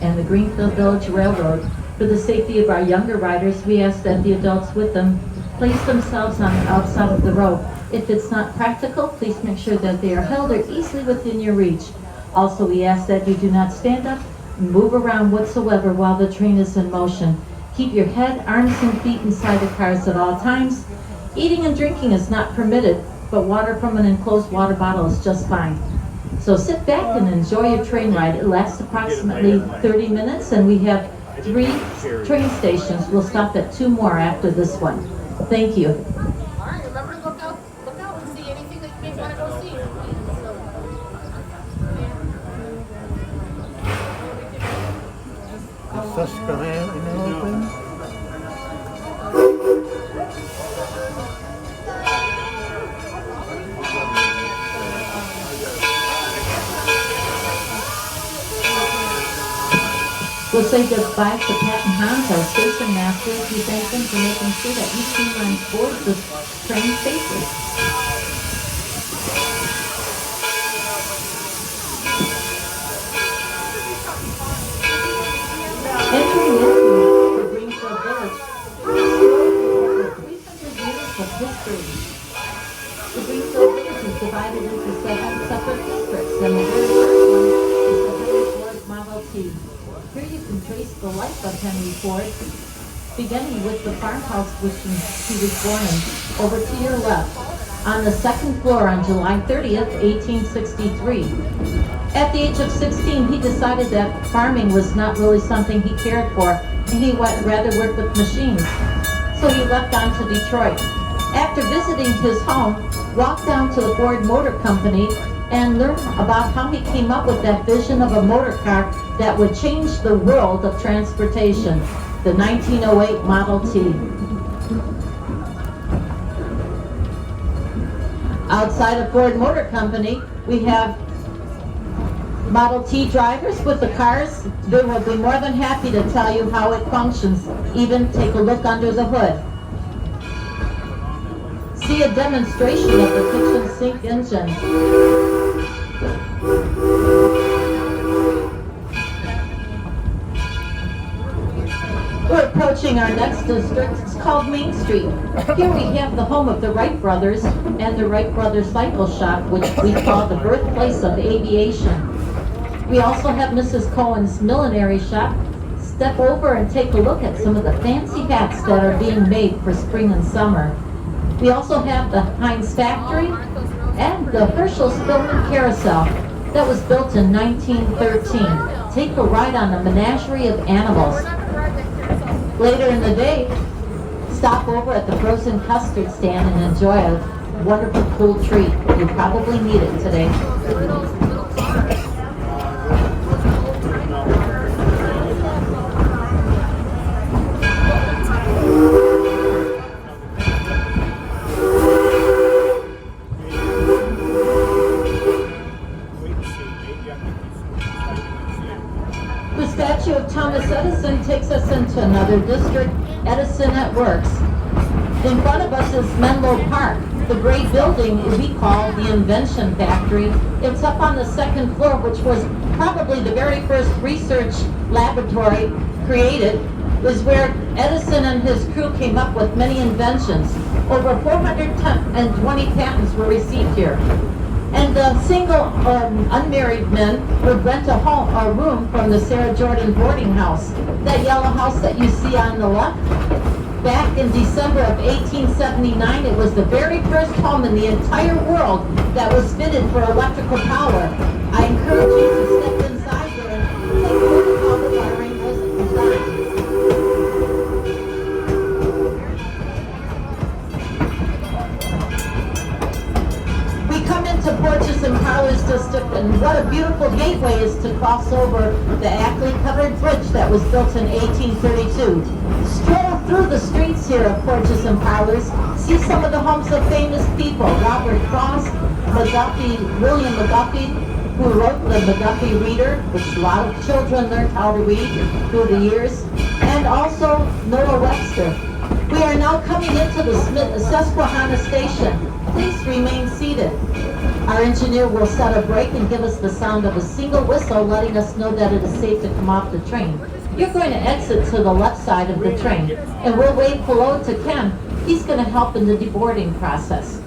and the Greenfield Village Railroad. For the safety of our younger riders, we ask that the adults with them place themselves on the outside of the rope. If it's not practical, please make sure that they are held or easily within your reach. Also, we ask that you do not stand up and move around whatsoever while the train is in motion. Keep your head, arms, and feet inside the cars at all times. Eating and drinking is not permitted, but water from an enclosed water bottle is just fine. So sit back and enjoy your train ride. It lasts approximately 30 minutes, and we have 3 train stations. We'll stop at 2 more after this one. Thank you. All right, remember to look out and see anything that you may want to go see. Is Susquehanna open? We'll say goodbye to Pat and Hans, our station masters. We thank them for making sure that each team runs board the train safely. Entering into the Greenfield Village, over 300 years of history. The Greenfield Village is divided into 7 separate districts, and the very first one is the Henry Ford Model T. Here you can trace the life of Henry Ford, beginning with the farmhouse which he was born in. Over to your left, on the 2nd floor on July 30th, 1863. At the age of 16, he decided that farming was not really something he cared for, and he would rather work with machines. So he left on to Detroit. After visiting his home, walked down to the Ford Motor Company and learned about how he came up with that vision of a motor car that would change the world of transportation, the 1908 Model T. Outside of Ford Motor Company, we have Model T drivers with the cars. They will be more than happy to tell you how it functions. Even take a look under the hood. See a demonstration of the kitchen sink engine. We're approaching our next district. It's called Main Street. Here we have the home of the Wright brothers and the Wright Brothers Cycle Shop, which we call the birthplace of aviation. We also have Mrs. Cohen's millinery shop. Step over and take a look at some of the fancy hats that are being made for spring and summer. We also have the Heinz factory and the Herschel Spillman Carousel that was built in 1913. Take a ride on a menagerie of animals. Later in the day, stop over at the frozen custard stand and enjoy a wonderful cool treat. You probably need it today. The statue of Thomas Edison takes us into another district, Edison at Works. In front of us is Menlo Park, the great building we call the Invention Factory. It's up on the 2nd floor, which was probably the very first research laboratory created. It was where Edison and his crew came up with many inventions. Over 420 patents were received here. And the single unmarried men would rent a room from the Sarah Jordan boarding house. That yellow house that you see on the left. Back in December of 1879, it was the very first home in the entire world that was fitted for electrical power. I encourage you to step inside there and take a look at how the wiring was designed. To Porches and Parlors District, and what a beautiful gateway is to cross over the Ackley Covered Bridge that was built in 1832. Stroll through the streets here of Porches and Parlors, see some of the homes of famous people, Robert Frost, William McGuffey, who wrote the McGuffey Reader, which a lot of children learned how to read through the years, and also Noah Webster. We are now coming into the Susquehanna Station. Please remain seated. Our engineer will set a brake and give us the sound of a single whistle, letting us know that it is safe to come off the train. You're going to exit to the left side of the train, and we'll wave hello to Ken. He's going to help in the deboarding process.